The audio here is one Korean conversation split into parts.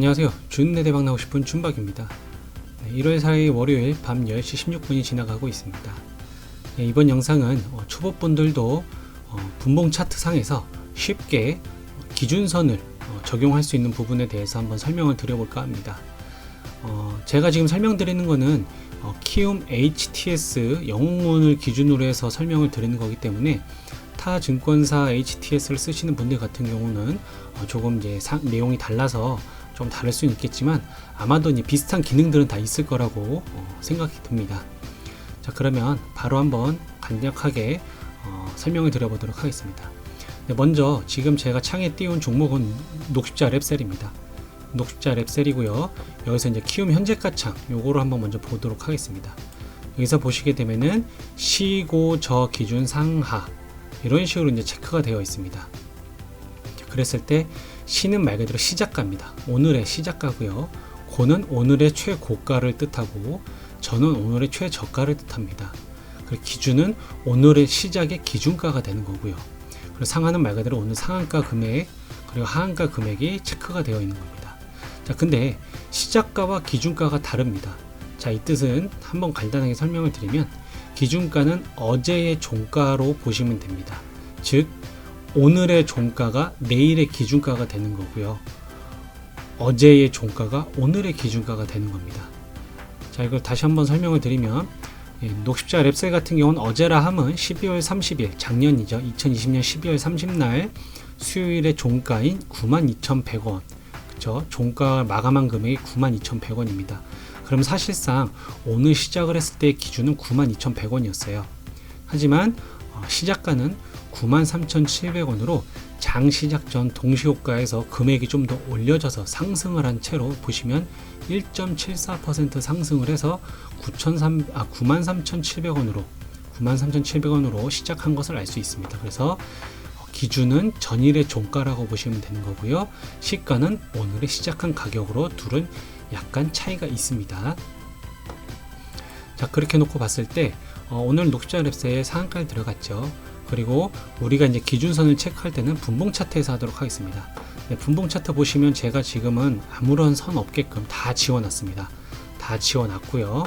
안녕하세요. 주은내 대박 나고 싶은 준박입니다. 1월 4일 월요일 밤 10시 16분이 지나가고 있습니다. 이번 영상은 초보분들도 분봉 차트 상에서 쉽게 기준선을 적용할 수 있는 부분에 대해서 한번 설명을 드려볼까 합니다. 제가 지금 설명드리는 것은 키움 HTS 영웅문을 기준으로 해서 설명을 드리는 거기 때문에 타 증권사 HTS를 쓰시는 분들 같은 경우는 조금 이제 내용이 달라서 좀 다를 수는 있겠지만 아마도 이제 비슷한 기능들은 다 있을 거라고 생각이 듭니다. 자, 그러면 바로 한번 간략하게 설명을 드려보도록 하겠습니다. 먼저 지금 제가 창에 띄운 종목은 녹십자 랩셀입니다. 녹십자 랩셀이고요. 여기서 이제 키움 현재가 창 요거를 한번 먼저 보도록 하겠습니다. 여기서 보시게 되면은 시고저 기준 상하 이런 식으로 이제 체크가 되어 있습니다. 그랬을 때 시는 말 그대로 시작가입니다. 오늘의 시작가고요. 고는 오늘의 최고가를 뜻하고 저는 오늘의 최저가를 뜻합니다. 그리고 기준은 오늘의 시작의 기준가가 되는 거고요. 그리고 상하는 말 그대로 오늘 상한가 금액 그리고 하한가 금액이 체크가 되어 있는 겁니다. 자, 근데 시작가와 기준가가 다릅니다. 자, 이 뜻은 한번 간단하게 설명을 드리면 기준가는 어제의 종가로 보시면 됩니다. 즉 오늘의 종가가 내일의 기준가가 되는 거고요. 어제의 종가가 오늘의 기준가가 되는 겁니다. 자, 이걸 다시 한번 설명을 드리면 녹십자 랩셀 같은 경우는 어제라 함은 12월 30일 작년이죠. 2020년 12월 30날 수요일의 종가인 92,100원 그쵸? 종가 마감한 금액이 92,100원입니다. 그럼 사실상 오늘 시작을 했을 때의 기준은 92,100원이었어요. 하지만 시작가는 93,700원으로 장 시작 전 동시효과에서 금액이 좀 더 올려져서 상승을 한 채로 보시면 1.74% 상승을 해서 93,700원으로 시작한 것을 알 수 있습니다. 그래서 기준은 전일의 종가라고 보시면 되는 거고요. 시가는 오늘의 시작한 가격으로 둘은 약간 차이가 있습니다. 자, 그렇게 놓고 봤을 때 오늘 녹십자 랩셀에 상한가를 들어갔죠. 그리고 우리가 이제 기준선을 체크할 때는 분봉 차트에서 하도록 하겠습니다. 분봉 차트 보시면 제가 지금은 아무런 선 없게끔 다 지워놨습니다. 다 지워놨고요.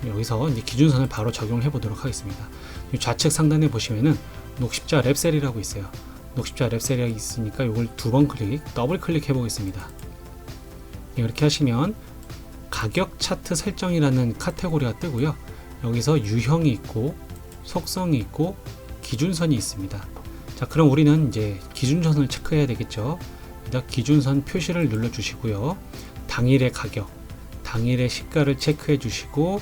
여기서 이제 기준선을 바로 적용해 보도록 하겠습니다. 좌측 상단에 보시면은 녹십자 랩셀이라고 있어요. 녹십자 랩셀이 있으니까 이걸 두 번 더블 클릭해 보겠습니다. 이렇게 하시면 가격 차트 설정이라는 카테고리가 뜨고요. 여기서 유형이 있고 속성이 있고 기준선이 있습니다. 자, 그럼 우리는 이제 기준선을 체크해야 되겠죠. 일단 기준선 표시를 눌러 주시고요. 당일의 가격, 당일의 시가를 체크해 주시고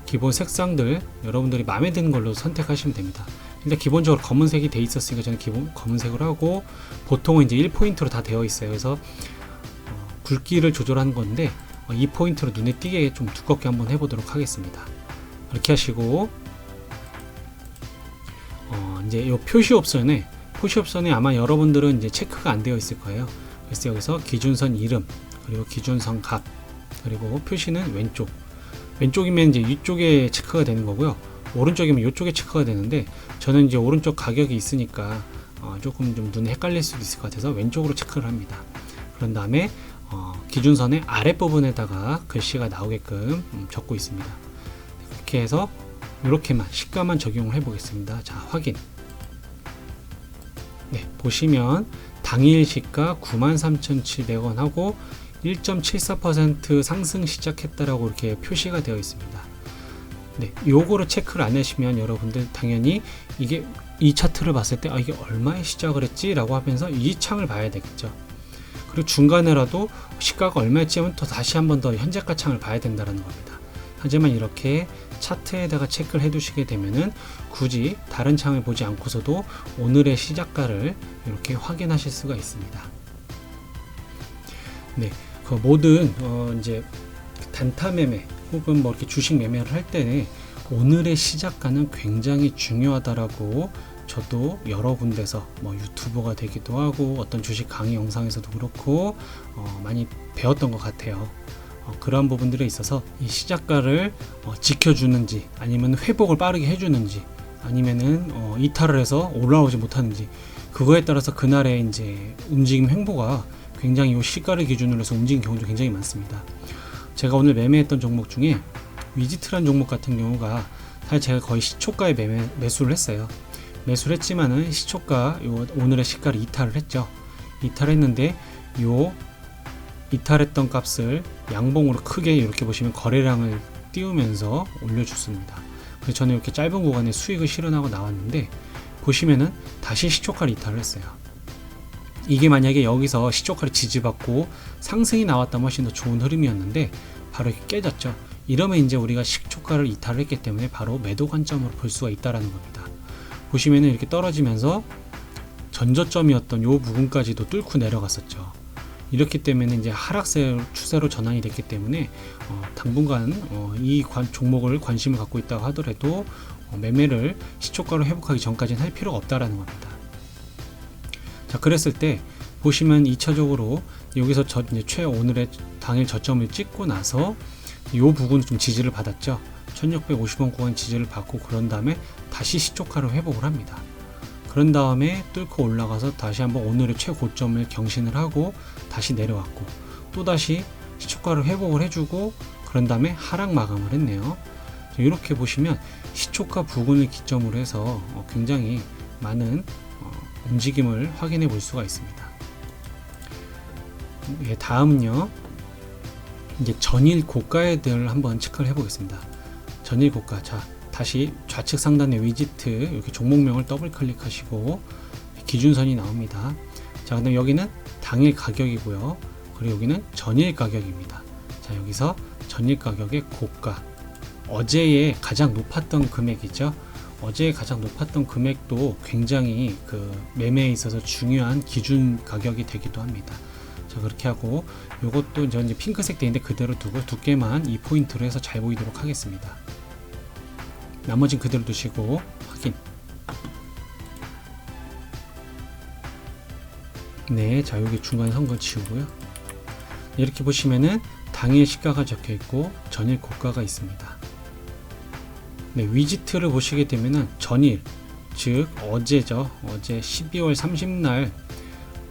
기본 색상들 여러분들이 마음에 드는 걸로 선택하시면 됩니다. 일단 기본적으로 검은색이 돼 있었으니까 저는 기본 검은색으로 하고 보통은 이제 1포인트로 다 되어 있어요. 그래서 굵기를 조절하는 건데 이 포인트로 눈에 띄게 좀 두껍게 한번 해보도록 하겠습니다. 이렇게 하시고 이제 이 표시 옵션에 아마 여러분들은 이제 체크가 안 되어 있을 거예요. 그래서 여기서 기준선 이름 그리고 기준선 값 그리고 표시는 왼쪽이면 이제 이쪽에 체크가 되는 거고요. 오른쪽이면 이쪽에 체크가 되는데 저는 이제 오른쪽 가격이 있으니까 조금 좀 눈에 헷갈릴 수도 있을 것 같아서 왼쪽으로 체크를 합니다. 그런 다음에 기준선의 아랫부분에다가 글씨가 나오게끔 적고 있습니다. 이렇게 해서 이렇게만 시가만 적용을 해 보겠습니다. 자, 확인. 네, 보시면 당일 시가 93,700원 하고 1.74% 상승 시작했다라고 이렇게 표시가 되어 있습니다. 네, 요거를 체크를 안 하시면 여러분들 당연히 이게 이 차트를 봤을 때 이게 얼마에 시작을 했지? 라고 하면서 이 창을 봐야 되겠죠. 그리고 중간에라도 시가가 얼마였지 하면 또 다시 한 번 더 현재가 창을 봐야 된다는 겁니다. 하지만 이렇게 차트에다가 체크를 해 두시게 되면은 굳이 다른 창을 보지 않고서도 오늘의 시작가를 이렇게 확인하실 수가 있습니다. 네, 그 모든 이제 단타 매매 혹은 뭐 이렇게 주식 매매를 할 때는 오늘의 시작가는 굉장히 중요하다라고 저도 여러 군데서 뭐 유튜버가 되기도 하고 어떤 주식 강의 영상에서도 그렇고 많이 배웠던 것 같아요. 그러한 부분들에 있어서 이 시작가를 지켜주는지 아니면 회복을 빠르게 해주는지 아니면은 이탈을 해서 올라오지 못하는지 그거에 따라서 그날의 이제 움직임 횡보가 굉장히 이 시가를 기준으로 해서 움직인 경우도 굉장히 많습니다. 제가 오늘 매매했던 종목 중에 위지트라는 종목 같은 경우가 사실 제가 거의 시초가에 매수를 했어요. 매수를 했지만은 시초가 오늘의 시가를 이탈을 했죠. 이탈했는데 요 이탈했던 값을 양봉으로 크게 이렇게 보시면 거래량을 띄우면서 올려줬습니다. 그래서 저는 이렇게 짧은 구간에 수익을 실현하고 나왔는데 보시면은 다시 시초가를 이탈을 했어요. 이게 만약에 여기서 시초가를 지지받고 상승이 나왔다면 훨씬 더 좋은 흐름이었는데 바로 이렇게 깨졌죠. 이러면 이제 우리가 시초가를 이탈을 했기 때문에 바로 매도 관점으로 볼 수가 있다라는 겁니다. 보시면은 이렇게 떨어지면서 전저점이었던 요 부분까지도 뚫고 내려갔었죠. 이렇기 때문에 이제 하락세 추세로 전환이 됐기 때문에 당분간 이 종목을 관심을 갖고 있다고 하더라도 매매를 시초가로 회복하기 전까지는 할 필요가 없다라는 겁니다. 자, 그랬을 때 보시면 2차적으로 여기서 이제 오늘의 당일 저점을 찍고 나서 이 부분 좀 지지를 받았죠. 1650원 구간 지지를 받고 그런 다음에 다시 시초가로 회복을 합니다. 그런 다음에 뚫고 올라가서 다시 한번 오늘의 최고점을 경신을 하고 다시 내려왔고 또 다시 시초가를 회복을 해주고 그런 다음에 하락 마감을 했네요. 이렇게 보시면 시초가 부근을 기점으로 해서 굉장히 많은 움직임을 확인해 볼 수가 있습니다. 다음은요, 이제 전일 고가에 대해 한번 체크를 해 보겠습니다. 전일 고가, 자 다시 좌측 상단의 위지트 이렇게 종목명을 더블 클릭하시고 기준선이 나옵니다. 자, 그다음 여기는 당일 가격이고요. 그리고 여기는 전일 가격입니다. 자, 여기서 전일 가격의 고가, 어제의 가장 높았던 금액이죠. 어제 가장 높았던 금액도 굉장히 그 매매에 있어서 중요한 기준 가격이 되기도 합니다. 자, 그렇게 하고 요것도 이제 핑크색 되는데 그대로 두고 두께만 2포인트로 해서 잘 보이도록 하겠습니다. 나머지는 그대로 두시고 확인. 네, 자 여기 중간 선 거 지우고요. 이렇게 보시면은 당일 시가가 적혀 있고 전일 고가가 있습니다. 네, 위지트를 보시게 되면은 전일, 즉 어제죠. 어제 12월 30날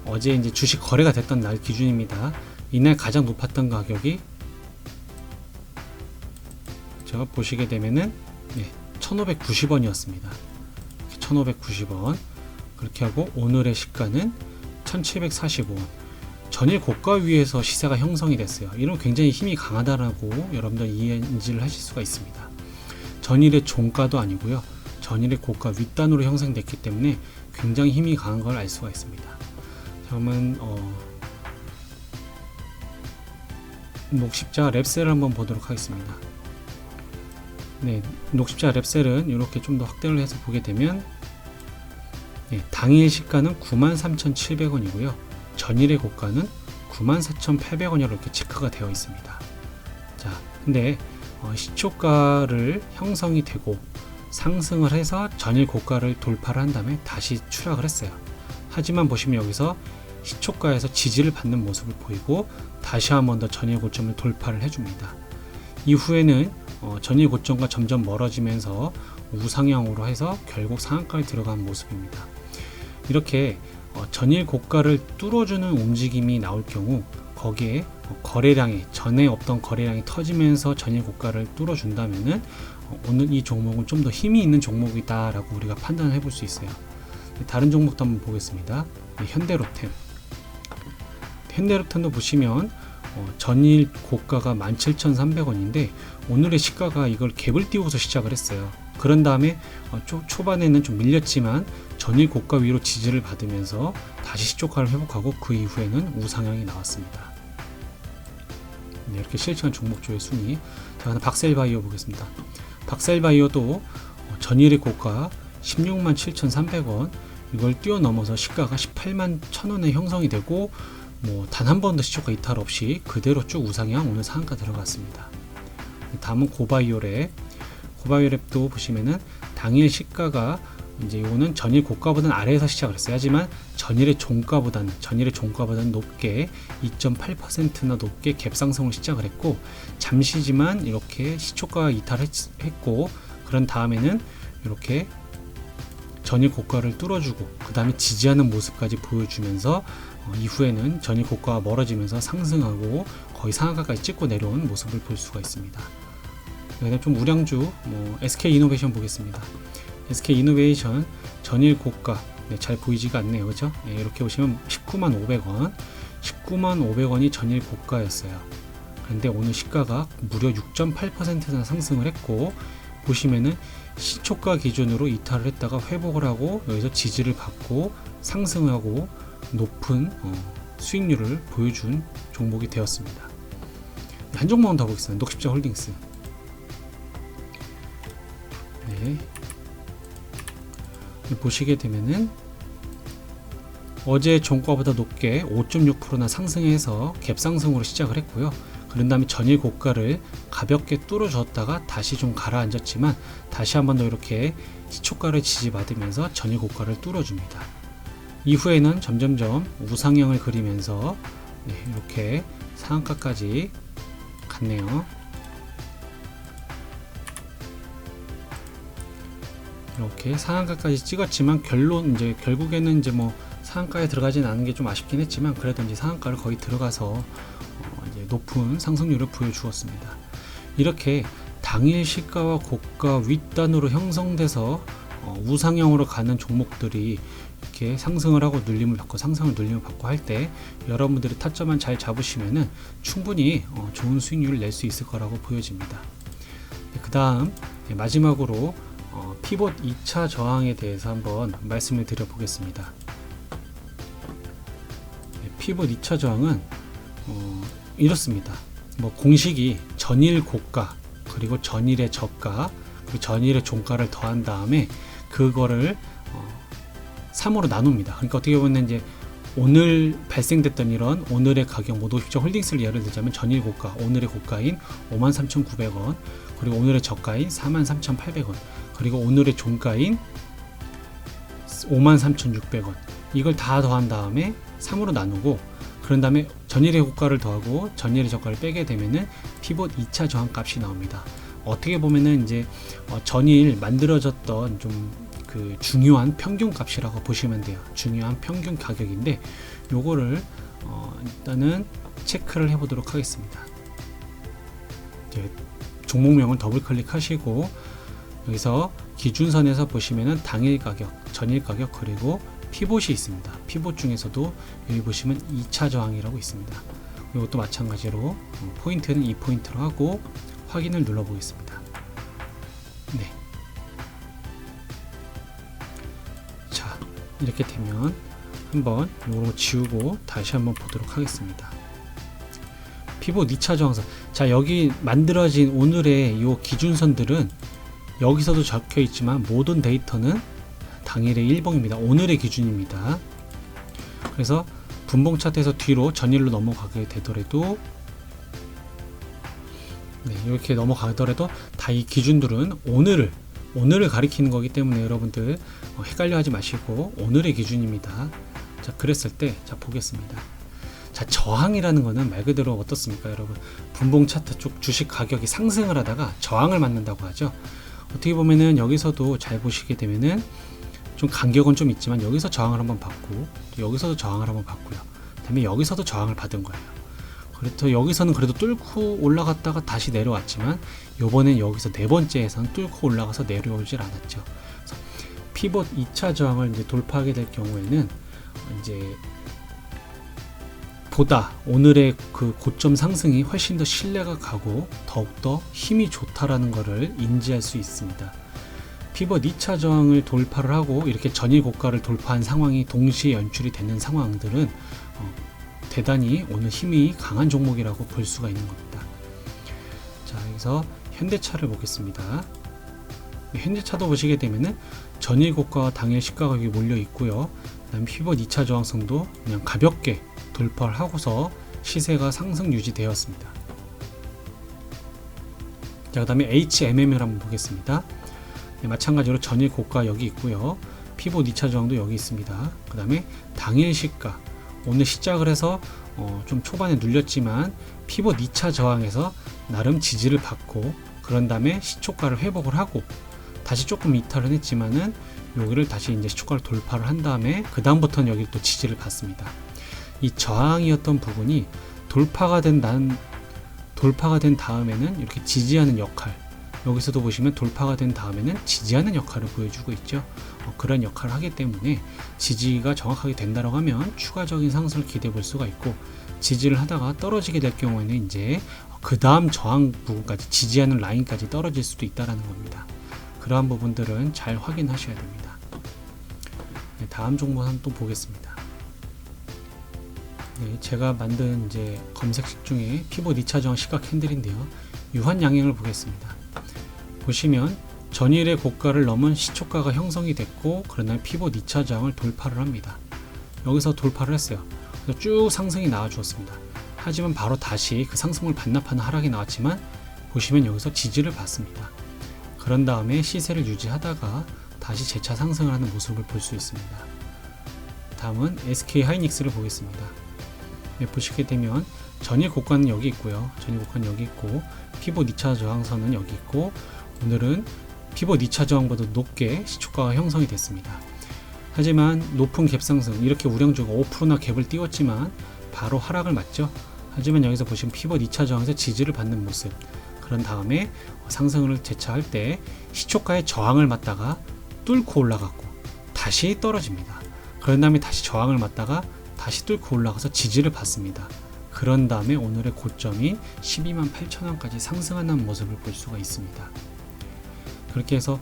어제 이제 주식 거래가 됐던 날 기준입니다. 이날 가장 높았던 가격이 제가 보시게 되면은 1590원이었습니다. 1590원. 그렇게 하고 오늘의 시가는 1745원. 전일 고가 위에서 시세가 형성이 됐어요. 이러면 굉장히 힘이 강하다라고 여러분들 인지를 하실 수가 있습니다. 전일의 종가도 아니고요. 전일의 고가 윗단으로 형성됐기 때문에 굉장히 힘이 강한 걸 알 수가 있습니다. 그러면 녹십자 랩셀을 한번 보도록 하겠습니다. 네, 녹십자 랩셀은 이렇게 좀 더 확대를 해서 보게 되면 당일 시가는 93,700원이고요. 전일의 고가는 94,800원이라고 이렇게 체크가 되어 있습니다. 자, 근데 시초가를 형성이 되고 상승을 해서 전일 고가를 돌파를 한 다음에 다시 추락을 했어요. 하지만 보시면 여기서 시초가에서 지지를 받는 모습을 보이고 다시 한 번 더 전일 고점을 돌파를 해줍니다. 이후에는 전일 고점과 점점 멀어지면서 우상향으로 해서 결국 상한가에 들어간 모습입니다. 이렇게 전일 고가를 뚫어주는 움직임이 나올 경우 거기에 거래량이 전에 없던 거래량이 터지면서 전일 고가를 뚫어준다면은 오늘 이 종목은 좀 더 힘이 있는 종목이다라고 우리가 판단을 해볼 수 있어요. 다른 종목도 한번 보겠습니다. 현대로템. 현대로템도 보시면 전일 고가가 17,300원인데 오늘의 시가가 이걸 갭을 띄워서 시작을 했어요. 그런 다음에 초반에는 좀 밀렸지만 전일 고가 위로 지지를 받으면서 다시 시초가를 회복하고 그 이후에는 우상향이 나왔습니다. 네, 이렇게 실시간 종목조의 순위. 자, 박셀바이오 보겠습니다. 박셀바이오도 전일의 고가 167,300원 이걸 뛰어넘어서 시가가 181,000원에 형성이 되고 단 한 번도 시초가 이탈 없이 그대로 쭉 우상향 오늘 상한가 들어갔습니다. 다음은 고바이오랩. 고바이오랩도 보시면은 당일 시가가 이제 이거는 전일 고가보다는 아래에서 시작을 했어요. 하지만 전일의 종가보다는 높게 2.8%나 높게 갭 상승을 시작을 했고 잠시지만 이렇게 시초가 이탈했고 그런 다음에는 이렇게 전일 고가를 뚫어주고 그 다음에 지지하는 모습까지 보여주면서 이후에는 전일 고가와 멀어지면서 상승하고 거의 상한가까지 찍고 내려온 모습을 볼 수가 있습니다. 그다음에 좀 우량주 SK이노베이션 보겠습니다. SK이노베이션 전일 고가 잘 보이지가 않네요, 그죠? 이렇게 보시면 19만 500원, 19만 500원이 전일 고가였어요. 그런데 오늘 시가가 무려 6.8%나 상승을 했고, 보시면은 시초가 기준으로 이탈을 했다가 회복을 하고 여기서 지지를 받고 상승하고 높은 수익률을 보여준 종목이 되었습니다. 한 종목만 더 보겠습니다. 녹십자홀딩스. 네. 보시게 되면은 어제 종가보다 높게 5.6%나 상승해서 갭상승으로 시작을 했고요. 그런 다음에 전일 고가를 가볍게 뚫어줬다가 다시 좀 가라앉았지만 다시 한 번 더 이렇게 시초가를 지지받으면서 전일 고가를 뚫어줍니다. 이후에는 점점점 우상향을 그리면서 이렇게 상한가까지 갔네요. 이렇게 상한가까지 찍었지만 결국에는 상한가에 들어가지는 않은 게 좀 아쉽긴 했지만 그래도 이제 상한가를 거의 들어가서 이제 높은 상승률을 보여주었습니다. 이렇게 당일 시가와 고가 윗단으로 형성돼서 우상향으로 가는 종목들이 이렇게 상승을 하고 눌림을 받고 상승을 눌림을 받고 할 때 여러분들이 타점만 잘 잡으시면은 충분히 좋은 수익률을 낼 수 있을 거라고 보여집니다. 그 다음 마지막으로 피봇 2차 저항에 대해서 한번 말씀을 드려 보겠습니다. 피봇 2차 저항은 이렇습니다. 공식이 전일 고가 그리고 전일의 저가 그리고 전일의 종가를 더한 다음에 그거를 3으로 나눕니다. 그러니까 어떻게 보면 이제 오늘 발생됐던 이런 오늘의 가격 녹십자 홀딩스를 예를 들자면 전일 고가 오늘의 고가인 53,900원 그리고 오늘의 저가인 43,800원 그리고 오늘의 종가인 53,600원 이걸 다 더한 다음에 3으로 나누고 그런 다음에 전일의 고가를 더하고 전일의 저가를 빼게 되면은 피봇 2차 저항 값이 나옵니다. 어떻게 보면은 이제 전일 만들어졌던 좀 그 중요한 평균 값이라고 보시면 돼요. 중요한 평균 가격인데 요거를 일단은 체크를 해보도록 하겠습니다. 이제 종목명을 더블 클릭하시고 여기서 기준선에서 보시면은 당일 가격, 전일 가격 그리고 피봇이 있습니다. 피봇 중에서도 여기 보시면 2차 저항이라고 있습니다. 이것도 마찬가지로 포인트는 2포인트로 하고 확인을 눌러 보겠습니다. 네. 자, 이렇게 되면 한번 요거 지우고 다시 한번 보도록 하겠습니다. 피봇 2차 저항선. 자, 여기 만들어진 오늘의 요 기준선들은 여기서도 적혀 있지만 모든 데이터는 당일의 일봉입니다. 오늘의 기준입니다. 그래서 분봉 차트에서 뒤로 전일로 넘어가게 되더라도 이렇게 넘어가더라도 다 이 기준들은 오늘을 가리키는 거기 때문에 여러분들 헷갈려 하지 마시고 오늘의 기준입니다. 자, 그랬을 때 자 보겠습니다. 자, 저항이라는 거는 말 그대로 어떻습니까, 여러분? 분봉 차트 쪽 주식 가격이 상승을 하다가 저항을 맞는다고 하죠. 어떻게 보면은 여기서도 잘 보시게 되면은 좀 간격은 좀 있지만 여기서 저항을 한번 받고 또 여기서도 저항을 한번 받고요. 그다음에 여기서도 저항을 받은 거예요. 그래도 여기서는 그래도 뚫고 올라갔다가 다시 내려왔지만 요번엔 여기서 네 번째에서는 뚫고 올라가서 내려오질 않았죠. 그래서 피봇 2차 저항을 이제 돌파하게 될 경우에는 이제 보다 오늘의 그 고점 상승이 훨씬 더 신뢰가 가고 더욱더 힘이 좋다라는 것을 인지할 수 있습니다. 피봇 2차 저항을 돌파를 하고 이렇게 전일 고가를 돌파한 상황이 동시에 연출이 되는 상황들은 대단히 오늘 힘이 강한 종목이라고 볼 수가 있는 겁니다. 자, 여기서 현대차를 보겠습니다. 현대차도 보시게 되면은 전일 고가와 당일 시가가 여기 몰려 있고요. 그다음 피봇 2차 저항선도 그냥 가볍게 돌파를 하고서 시세가 상승 유지되었습니다. 자, 그다음에 HMM을 한번 보겠습니다. 마찬가지로 전일 고가 여기 있고요. 피봇 2차 저항도 여기 있습니다. 그 다음에 당일 시가 오늘 시작을 해서 좀 초반에 눌렸지만 피봇 2차 저항에서 나름 지지를 받고 그런 다음에 시초가를 회복을 하고 다시 조금 이탈은 했지만은 여기를 다시 이제 시초가를 돌파를 한 다음에 그 다음부터는 여기 또 지지를 받습니다. 이 저항이었던 부분이 돌파가 된 다음에는 이렇게 지지하는 역할, 여기서도 보시면 돌파가 된 다음에는 지지하는 역할을 보여주고 있죠. 그런 역할을 하기 때문에 지지가 정확하게 된다고 하면 추가적인 상승을 기대해 볼 수가 있고, 지지를 하다가 떨어지게 될 경우에는 이제 그 다음 저항 부분까지, 지지하는 라인까지 떨어질 수도 있다는 겁니다. 그러한 부분들은 잘 확인하셔야 됩니다. 네, 다음 종목 한번 또 보겠습니다. 네, 제가 만든 이제 검색식 중에 피봇 2차 저항 시각 캔들인데요. 유한 양행을 보겠습니다. 보시면 전일의 고가를 넘은 시초가가 형성이 됐고, 그러나 피봇 2차 저항을 돌파를 합니다. 여기서 돌파를 했어요. 그래서 쭉 상승이 나와 주었습니다. 하지만 바로 다시 그 상승을 반납하는 하락이 나왔지만, 보시면 여기서 지지를 받습니다. 그런 다음에 시세를 유지하다가 다시 재차 상승을 하는 모습을 볼 수 있습니다. 다음은 SK 하이닉스를 보겠습니다. 네, 보시게 되면 전일 고가는 여기 있고요. 전일 고가는 여기 있고, 피봇 2차 저항선은 여기 있고, 오늘은 피봇 2차 저항보다 높게 시초가가 형성이 됐습니다. 하지만 높은 갭 상승, 이렇게 우량주가 5%나 갭을 띄웠지만 바로 하락을 맞죠. 하지만 여기서 보시면 피봇 2차 저항에서 지지를 받는 모습, 그런 다음에 상승을 재차할 때 시초가의 저항을 맞다가 뚫고 올라갔고 다시 떨어집니다. 그런 다음에 다시 저항을 맞다가 다시 뚫고 올라가서 지지를 받습니다. 그런 다음에 오늘의 고점인 128,000원까지 상승하는 모습을 볼 수가 있습니다. 그렇게 해서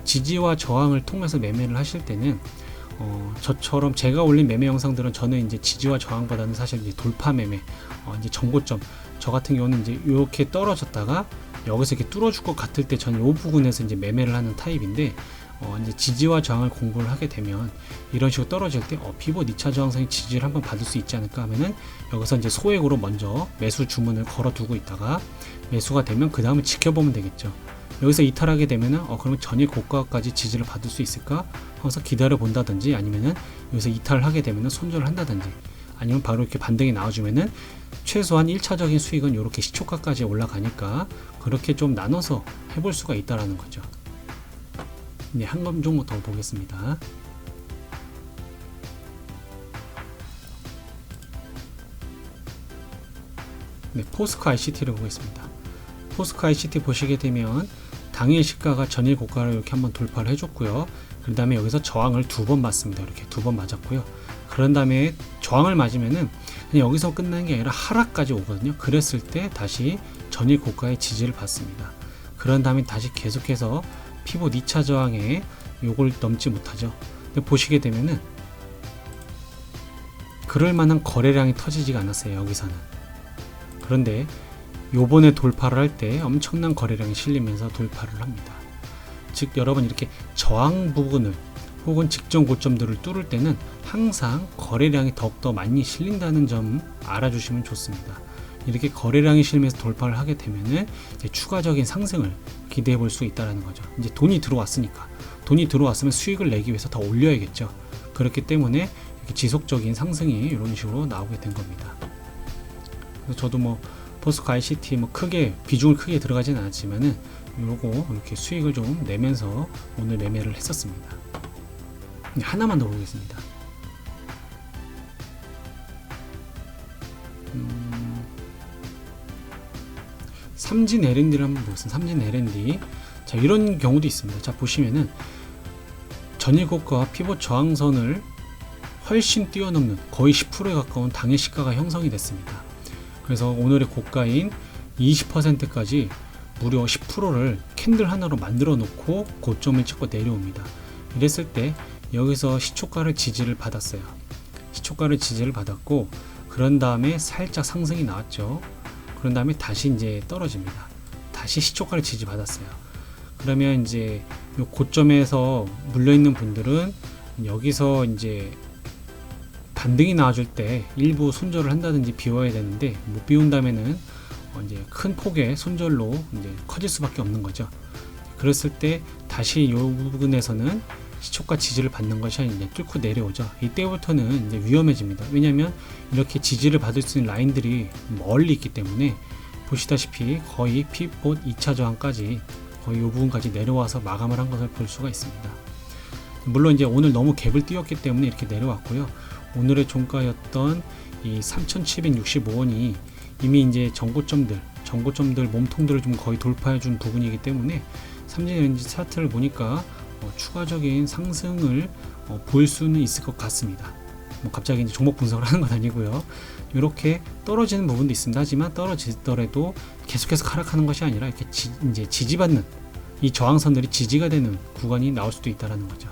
지지와 저항을 통해서 매매를 하실 때는 저처럼 제가 올린 매매 영상들은 저는 이제 지지와 저항보다는 사실 이제 돌파 매매, 이제 정고점, 저 같은 경우는 이제 이렇게 떨어졌다가 여기서 이렇게 뚫어줄 것 같을 때 저는 이 부분에서 이제 매매를 하는 타입인데, 이제 지지와 저항을 공부를 하게 되면 이런 식으로 떨어질 때 피봇 2차 저항선이 지지를 한번 받을 수 있지 않을까 하면은 여기서 이제 소액으로 먼저 매수 주문을 걸어 두고 있다가 매수가 되면 그 다음에 지켜보면 되겠죠. 여기서 이탈하게 되면은 그러면 전일 고가까지 지지를 받을 수 있을까 하면서 기다려 본다든지, 아니면은 여기서 이탈을 하게 되면은 손절을 한다든지, 아니면 바로 이렇게 반등이 나와주면은 최소한 1차적인 수익은 이렇게 시초가까지 올라가니까 그렇게 좀 나눠서 해볼 수가 있다라는 거죠. 네, 한 종목 더 보겠습니다. 네, 포스코 ICT를 보겠습니다. 포스코 ICT 보시게 되면 당일 시가가 전일 고가를 이렇게 한번 돌파를 해줬고요. 그 다음에 여기서 저항을 2번 맞습니다. 이렇게 2번 맞았고요. 그런 다음에 저항을 맞으면은 그냥 여기서 끝나는 게 아니라 하락까지 오거든요. 그랬을 때 다시 전일 고가의 지지를 받습니다. 그런 다음에 다시 계속해서 피봇 2차 저항에 요걸 넘지 못하죠. 근데 보시게 되면은 그럴 만한 거래량이 터지지가 않았어요. 여기서는. 그런데 요번에 돌파를 할 때 엄청난 거래량이 실리면서 돌파를 합니다. 즉 여러분, 이렇게 저항 부분을 혹은 직전 고점들을 뚫을 때는 항상 거래량이 더욱더 많이 실린다는 점 알아주시면 좋습니다. 이렇게 거래량이 실리면서 돌파를 하게 되면은 이제 추가적인 상승을 기대해 볼 수 있다는 거죠. 이제 돈이 들어왔으니까, 돈이 들어왔으면 수익을 내기 위해서 더 올려야겠죠. 그렇기 때문에 이렇게 지속적인 상승이 이런 식으로 나오게 된 겁니다. 그래서 저도 뭐 포스코 ICT 뭐 크게 비중을 크게 들어가진 않았지만은 요거 이렇게 수익을 좀 내면서 오늘 매매를 했었습니다. 하나만 더 보겠습니다. 삼진 L&D를 한번 보겠습니다. 삼진 L&D. 자, 이런 경우도 있습니다. 자, 보시면은 전일 고가와 피봇 저항선을 훨씬 뛰어넘는 거의 10%에 가까운 당일 시가가 형성이 됐습니다. 그래서 오늘의 고가인 20%까지 무려 10%를 캔들 하나로 만들어 놓고 고점을 찍고 내려옵니다. 이랬을 때 여기서 시초가를 지지를 받았어요. 시초가를 지지를 받았고, 그런 다음에 살짝 상승이 나왔죠. 그런 다음에 다시 이제 떨어집니다. 다시 시초가를 지지 받았어요. 그러면 이제 요 고점에서 물려 있는 분들은 여기서 이제 반등이 나와줄 때 일부 손절을 한다든지 비워야 되는데, 못 비운다면은 이제 큰 폭의 손절로 이제 커질 수밖에 없는 거죠. 그랬을 때 다시 이 부분에서는 시초가 지지를 받는 것이 이제 뚫고 내려오죠. 이때부터는 이제 위험해집니다. 왜냐하면 이렇게 지지를 받을 수 있는 라인들이 멀리 있기 때문에 보시다시피 거의 피봇 2차 저항까지 거의 이 부분까지 내려와서 마감을 한 것을 볼 수가 있습니다. 물론 이제 오늘 너무 갭을 띄웠기 때문에 이렇게 내려왔고요. 오늘의 종가였던 이 3,765원이 이미 이제 전고점들 몸통들을 좀 거의 돌파해 준 부분이기 때문에 삼진전지 차트를 보니까 추가적인 상승을 볼 수는 있을 것 같습니다. 뭐 갑자기 이제 종목 분석을 하는 건 아니고요. 이렇게 떨어지는 부분도 있습니다. 하지만 떨어지더라도 계속해서 하락하는 것이 아니라 이렇게 이제 지지받는 이 저항선들이 지지가 되는 구간이 나올 수도 있다라는 거죠.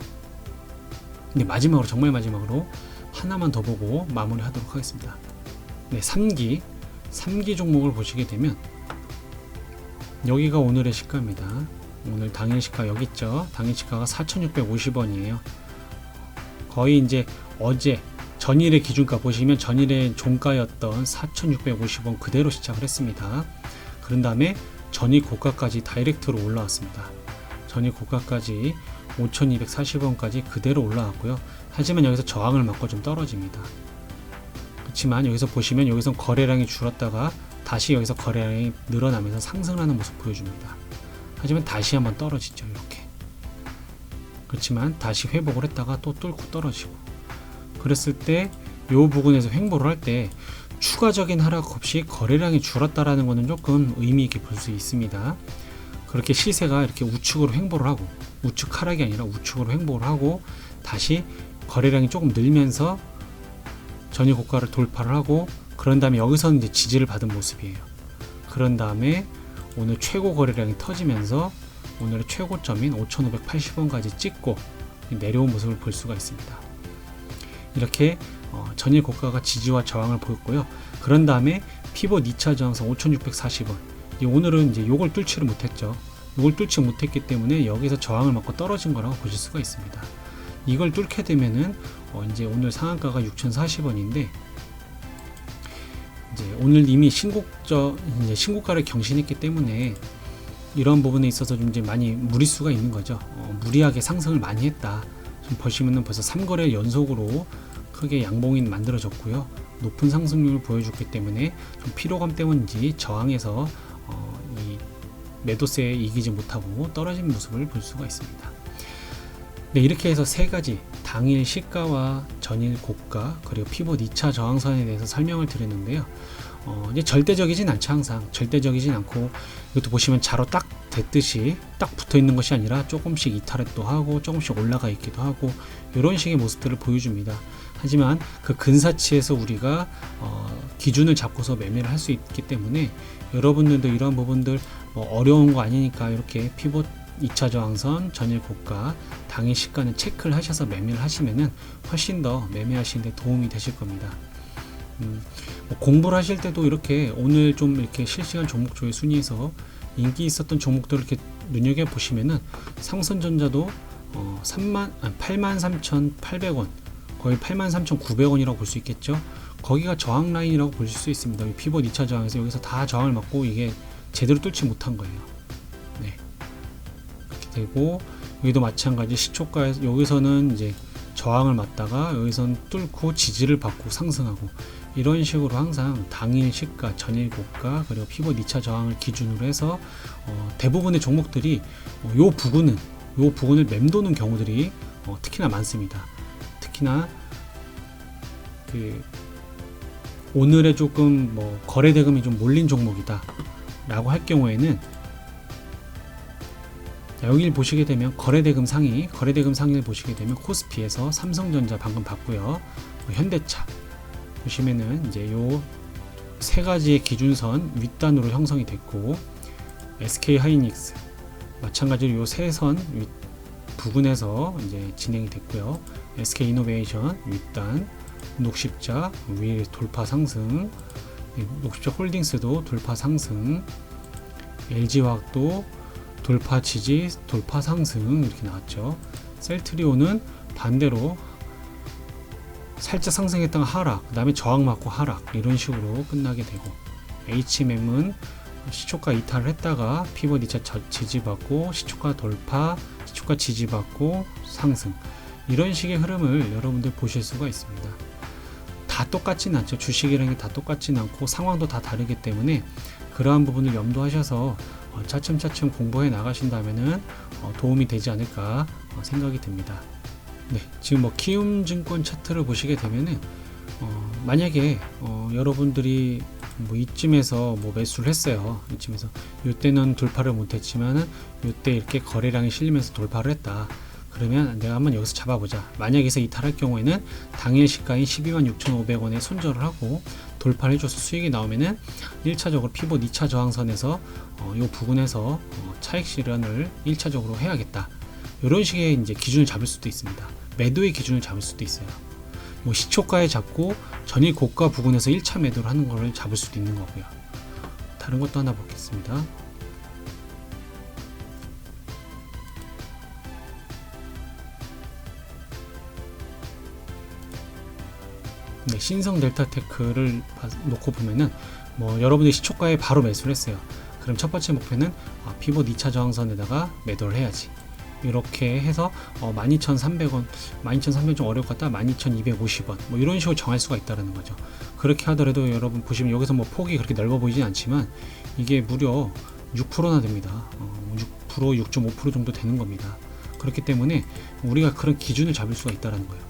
근데 마지막으로, 정말 마지막으로 하나만 더 보고 마무리하도록 하겠습니다. 네, 3기 종목을 보시게 되면 여기가 오늘의 시가입니다. 오늘 당일 시가 여기 있죠. 당일 시가가 4,650원이에요. 거의 이제 어제 전일의 기준가 보시면 전일의 종가였던 4,650원 그대로 시작을 했습니다. 그런 다음에 전일 고가까지 다이렉트로 올라왔습니다. 전일 고가까지 5,240원까지 그대로 올라왔고요. 하지만 여기서 저항을 맞고 좀 떨어집니다. 그렇지만 여기서 보시면 여기서 거래량이 줄었다가 다시 여기서 거래량이 늘어나면서 상승하는 모습 보여줍니다. 하지만 다시 한번 떨어지죠. 이렇게. 그렇지만 다시 회복을 했다가 또 뚫고 떨어지고, 그랬을 때 이 부분에서 횡보를 할 때 추가적인 하락 없이 거래량이 줄었다라는 것은 조금 의미 있게 볼 수 있습니다. 그렇게 시세가 이렇게 우측으로 횡보를 하고, 우측 하락이 아니라 우측으로 횡보를 하고 다시 거래량이 조금 늘면서 전일 고가를 돌파를 하고, 그런 다음에 여기서는 이제 지지를 받은 모습이에요. 그런 다음에 오늘 최고 거래량이 터지면서 오늘의 최고점인 5,580원까지 찍고 내려온 모습을 볼 수가 있습니다. 이렇게 전일 고가가 지지와 저항을 보였고요. 그런 다음에 피봇 2차 저항선 5,640원. 오늘은 이제 요걸 뚫지를 못했죠. 요걸 뚫지 못했기 때문에 여기서 저항을 맞고 떨어진 거라고 보실 수가 있습니다. 이걸 뚫게 되면은 이제 오늘 상한가가 6,040원인데 이제 오늘 이미 신고가를 경신했기 때문에 이런 부분에 있어서 좀 이제 많이 무리수가 있는 거죠. 무리하게 상승을 많이 했다. 좀 보시면은 벌써 3거래 연속으로 크게 양봉이 만들어졌고요. 높은 상승률을 보여줬기 때문에 좀 피로감 때문인지 저항에서 이 매도세에 이기지 못하고 떨어진 모습을 볼 수가 있습니다. 네, 이렇게 해서 세 가지 당일 시가와 전일 고가 그리고 피봇 2차 저항선에 대해서 설명을 드렸는데요. 이제 절대적이진 않죠. 항상 절대적이진 않고, 이것도 보시면 자로 딱 됐듯이 딱 붙어 있는 것이 아니라 조금씩 이탈도 하고 조금씩 올라가 있기도 하고 이런 식의 모습들을 보여줍니다. 하지만 그 근사치에서 우리가 기준을 잡고서 매매를 할 수 있기 때문에 여러분들도 이러한 부분들 어려운 거 아니니까 이렇게 피봇 2차 저항선, 전일 고가, 당일 시가는 체크를 하셔서 매매를 하시면은 훨씬 더 매매하시는 데 도움이 되실 겁니다. 공부를 하실 때도 이렇게 오늘 좀 이렇게 실시간 종목 조회 순위에서 인기 있었던 종목들을 이렇게 눈여겨 보시면은 삼성전자도 83,800원, 거의 83,900원이라고 볼 수 있겠죠. 거기가 저항 라인이라고 보실 수 있습니다. 피봇 2차 저항에서 여기서 다 저항을 맞고 이게 제대로 뚫지 못한 거예요. 네. 이렇게 되고 여기도 마찬가지 시초가에서 여기서는 이제 저항을 맞다가 여기선 뚫고 지지를 받고 상승하고, 이런 식으로 항상 당일 시가, 전일 고가 그리고 피봇 2차 저항을 기준으로 해서 대부분의 종목들이 요 부분을 맴도는 경우들이 특히나 많습니다. 특히나 오늘의 조금 거래 대금이 좀 몰린 종목이다 라고 할 경우에는 여기를 보시게 되면 거래 대금 상위를 보시게 되면 코스피에서 삼성전자 방금 봤고요. 현대차 보시면은 이제 요 세 가지의 기준선 윗단으로 형성이 됐고, SK 하이닉스 마찬가지로 요 세 선 부근에서 이제 진행이 됐고요. SK 이노베이션 윗단, 녹십자 위 돌파 상승, 녹십자 홀딩스도 돌파 상승, LG화학도 돌파 지지, 돌파 상승 이렇게 나왔죠. 셀트리온은 반대로 살짝 상승했다가 하락, 그 다음에 저항 맞고 하락, 이런 식으로 끝나게 되고, HMM은 시초가 이탈을 했다가 피봇 2차 지지받고 시초가 돌파, 시초가 지지받고 상승, 이런 식의 흐름을 여러분들 보실 수가 있습니다. 다 똑같진 않죠. 주식이라는 게 다 똑같진 않고 상황도 다 다르기 때문에 그러한 부분을 염두하셔서 차츰차츰 공부해 나가신다면은 도움이 되지 않을까 생각이 듭니다. 네, 지금 키움증권 차트를 보시게 되면은 만약에 여러분들이 뭐 이쯤에서 뭐 매수를 했어요. 이쯤에서 이때는 돌파를 못했지만은 이때 이렇게 거래량이 실리면서 돌파를 했다. 그러면 내가 한번 여기서 잡아보자. 만약 여기서 이탈할 경우에는 당일 시가인 126,500원에 손절을 하고 돌파를 해줘서 수익이 나오면은 1차적으로 피봇 2차 저항선에서 이 부분에서 차익 실현을 1차적으로 해야겠다. 이런 식의 이제 기준을 잡을 수도 있습니다. 매도의 기준을 잡을 수도 있어요. 뭐 시초가에 잡고 전일 고가 부근에서 1차 매도를 하는 거를 잡을 수도 있는 거고요. 다른 것도 하나 보겠습니다. 네, 신성 델타테크를 놓고 보면은 뭐 여러분이 시초가에 바로 매수를 했어요. 그럼 첫 번째 목표는 피봇 2차 저항선에다가 매도를 해야지. 이렇게 해서 12,300원, 12,300원 좀 어려울 것 같다. 12,250원 뭐 이런 식으로 정할 수가 있다는 거죠. 그렇게 하더라도 여러분 보시면 여기서 뭐 폭이 그렇게 넓어 보이진 않지만 이게 무려 6%나 됩니다. 6%, 6.5% 정도 되는 겁니다. 그렇기 때문에 우리가 그런 기준을 잡을 수가 있다는 거예요.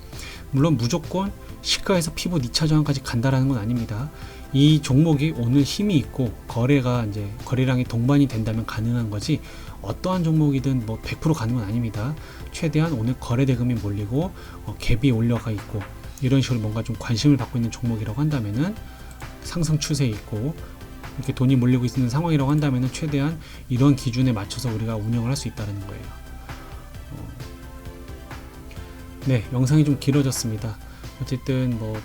물론 무조건 시가에서 피봇 2차 저항까지 간다라는 건 아닙니다. 이 종목이 오늘 힘이 있고 거래량이 동반이 된다면 가능한 거지, 어떠한 종목이든 뭐 100% 가는 건 아닙니다. 최대한 오늘 거래 대금이 몰리고 갭이 올려가 있고 이런 식으로 뭔가 좀 관심을 받고 있는 종목이라고 한다면은, 상승 추세에 있고 이렇게 돈이 몰리고 있는 상황이라고 한다면은 최대한 이런 기준에 맞춰서 우리가 운영을 할 수 있다는 거예요. 네, 영상이 좀 길어졌습니다. 어쨌든 뭐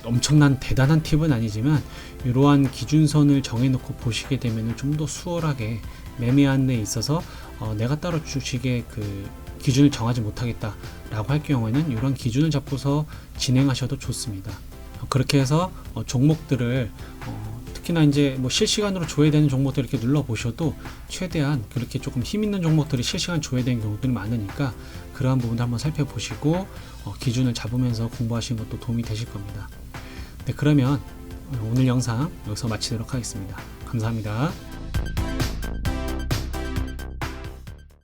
엄청난 대단한 팁은 아니지만 이러한 기준선을 정해놓고 보시게 되면 좀 더 수월하게 매매하는 데 있어서 내가 따로 주식의 그 기준을 정하지 못하겠다 라고 할 경우에는 이런 기준을 잡고서 진행하셔도 좋습니다. 그렇게 해서 종목들을 특히나 이제 뭐 실시간으로 조회되는 종목들 이렇게 눌러 보셔도 최대한 그렇게 조금 힘 있는 종목들이 실시간 조회되는 경우들이 많으니까 그러한 부분도 한번 살펴보시고 기준을 잡으면서 공부하시는 것도 도움이 되실 겁니다. 네, 그러면 오늘 영상 여기서 마치도록 하겠습니다. 감사합니다.